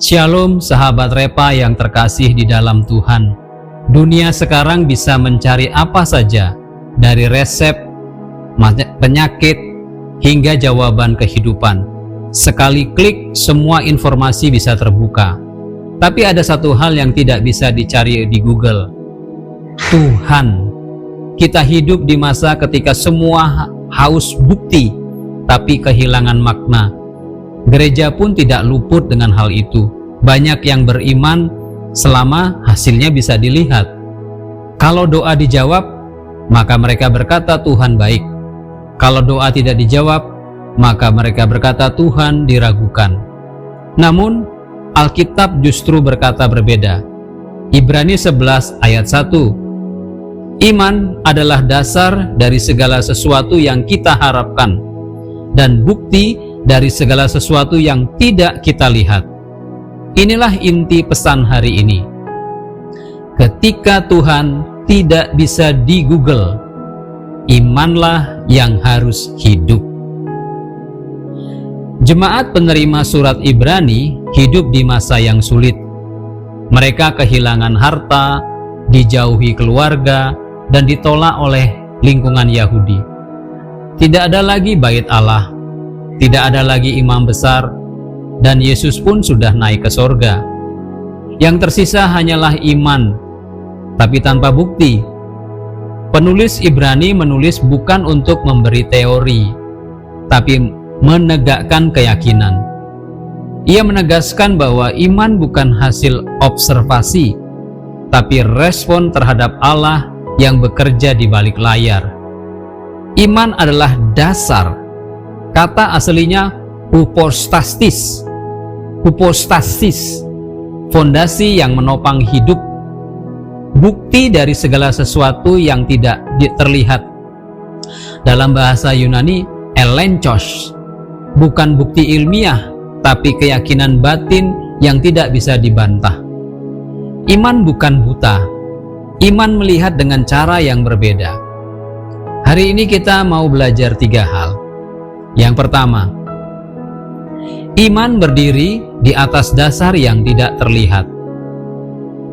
Shalom sahabat Repa yang terkasih di dalam Tuhan. Dunia sekarang bisa mencari apa saja, dari resep, penyakit, hingga jawaban kehidupan. Sekali klik, semua informasi bisa terbuka. Tapi ada satu hal yang tidak bisa dicari di Google. Tuhan. Kita hidup di masa ketika semua haus bukti, tapi kehilangan makna. Gereja pun tidak luput dengan hal itu. Banyak yang beriman selama hasilnya bisa dilihat. Kalau doa dijawab, maka mereka berkata Tuhan baik. Kalau doa tidak dijawab, maka mereka berkata Tuhan diragukan. Namun, Alkitab justru berkata berbeda. Ibrani 11 ayat 1. Iman adalah dasar dari segala sesuatu yang kita harapkan, dan bukti dari segala sesuatu yang tidak kita lihat. Inilah inti pesan hari ini. Ketika Tuhan tidak bisa di Google, imanlah yang harus hidup. Jemaat penerima surat Ibrani hidup di masa yang sulit. Mereka kehilangan harta, dijauhi keluarga, dan ditolak oleh lingkungan Yahudi. Tidak ada lagi bait Allah, tidak ada lagi imam besar, dan Yesus pun sudah naik ke sorga. Yang tersisa hanyalah iman, tapi tanpa bukti. Penulis Ibrani menulis bukan untuk memberi teori, tapi menegakkan keyakinan. Ia menegaskan bahwa iman bukan hasil observasi, tapi respon terhadap Allah yang bekerja di balik layar. Iman adalah dasar. Kata aslinya hypostasis, fondasi yang menopang hidup, bukti dari segala sesuatu yang tidak terlihat. Dalam bahasa Yunani, elenchos, bukan bukti ilmiah, tapi keyakinan batin yang tidak bisa dibantah. Iman bukan buta, iman melihat dengan cara yang berbeda. Hari ini kita mau belajar 3 hal. Yang pertama, iman berdiri di atas dasar yang tidak terlihat.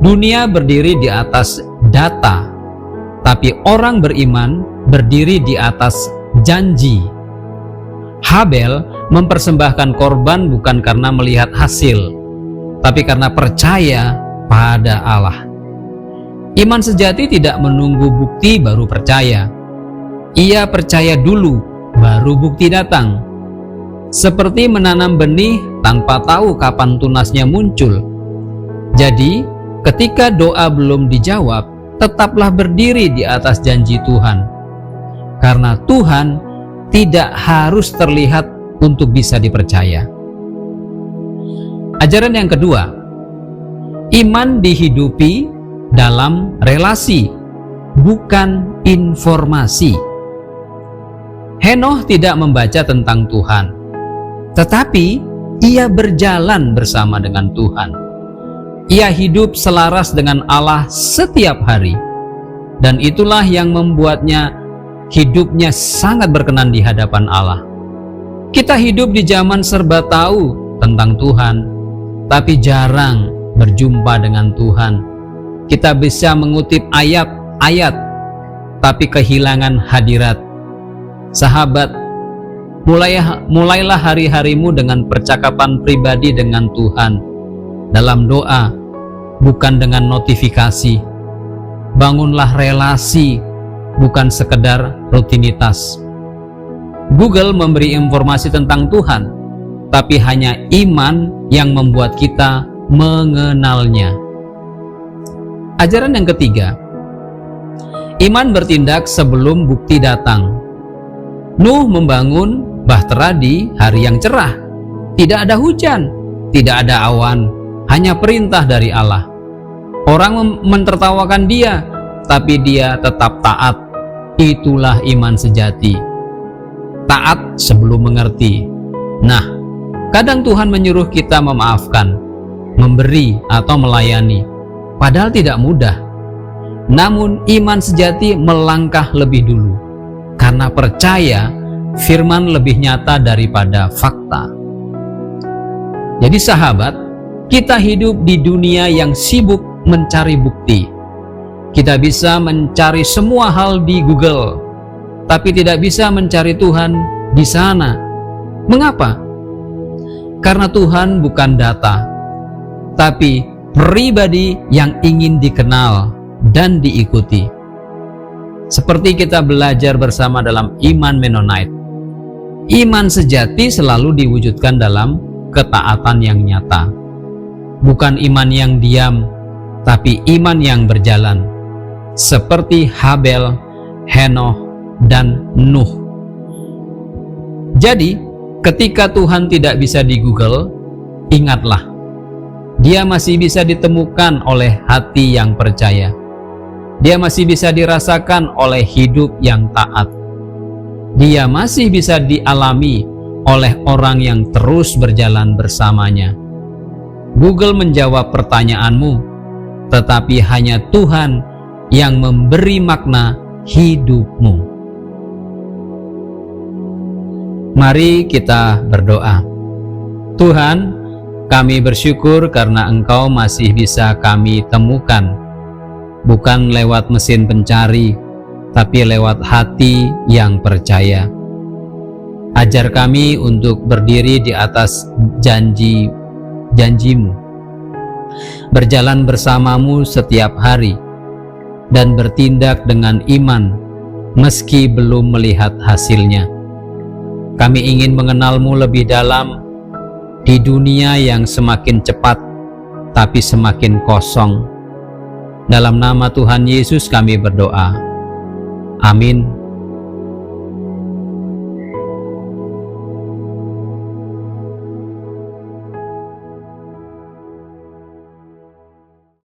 Dunia berdiri di atas data, tapi orang beriman berdiri di atas janji. Habel mempersembahkan korban bukan karena melihat hasil, tapi karena percaya pada Allah. Iman sejati tidak menunggu bukti baru percaya. Ia percaya dulu, baru bukti datang. Seperti menanam benih tanpa tahu kapan tunasnya muncul. Jadi, ketika doa belum dijawab, tetaplah berdiri di atas janji Tuhan. Karena Tuhan tidak harus terlihat untuk bisa dipercaya. Ajaran yang kedua, iman dihidupi dalam relasi, bukan informasi. Henoh tidak membaca tentang Tuhan, tetapi ia berjalan bersama dengan Tuhan. Ia hidup selaras dengan Allah setiap hari, dan itulah yang membuatnya hidupnya sangat berkenan di hadapan Allah. Kita hidup di zaman serba tahu tentang Tuhan, tapi jarang berjumpa dengan Tuhan. Kita bisa mengutip ayat-ayat, tapi kehilangan hadirat. Sahabat, mulailah hari-harimu dengan percakapan pribadi dengan Tuhan, dalam doa, bukan dengan notifikasi. Bangunlah relasi, bukan sekedar rutinitas. Google memberi informasi tentang Tuhan, tapi hanya iman yang membuat kita mengenalnya. Ajaran yang ketiga, iman bertindak sebelum bukti datang. Nuh membangun bahtera di hari yang cerah. Tidak ada hujan, tidak ada awan, hanya perintah dari Allah. Orang mentertawakan dia, tapi dia tetap taat. Itulah iman sejati. Taat sebelum mengerti. Nah, kadang Tuhan menyuruh kita memaafkan, memberi atau melayani, padahal tidak mudah. Namun iman sejati melangkah lebih dulu, karena percaya firman lebih nyata daripada fakta. Jadi sahabat, Kita hidup di dunia yang sibuk mencari bukti. Kita bisa mencari semua hal di Google, tapi tidak bisa mencari Tuhan di sana. Mengapa? Karena Tuhan bukan data, tapi pribadi yang ingin dikenal dan diikuti. Seperti kita belajar bersama dalam iman Mennonite, iman sejati selalu diwujudkan dalam ketaatan yang nyata. Bukan iman yang diam, tapi iman yang berjalan, seperti Habel, Henoh, dan Nuh. Jadi, ketika Tuhan tidak bisa di Google, ingatlah, Dia masih bisa ditemukan oleh hati yang percaya. Dia masih bisa dirasakan oleh hidup yang taat. Dia masih bisa dialami oleh orang yang terus berjalan bersamanya. Google menjawab pertanyaanmu, tetapi hanya Tuhan yang memberi makna hidupmu. Mari kita berdoa. Tuhan, kami bersyukur karena Engkau masih bisa kami temukan, bukan lewat mesin pencari, tapi lewat hati yang percaya. Ajar kami untuk berdiri di atas janji-Mu, berjalan bersamamu setiap hari, dan bertindak dengan iman meski belum melihat hasilnya. Kami ingin mengenal-Mu lebih dalam di dunia yang semakin cepat tapi semakin kosong. Dalam nama Tuhan Yesus kami berdoa. Amin.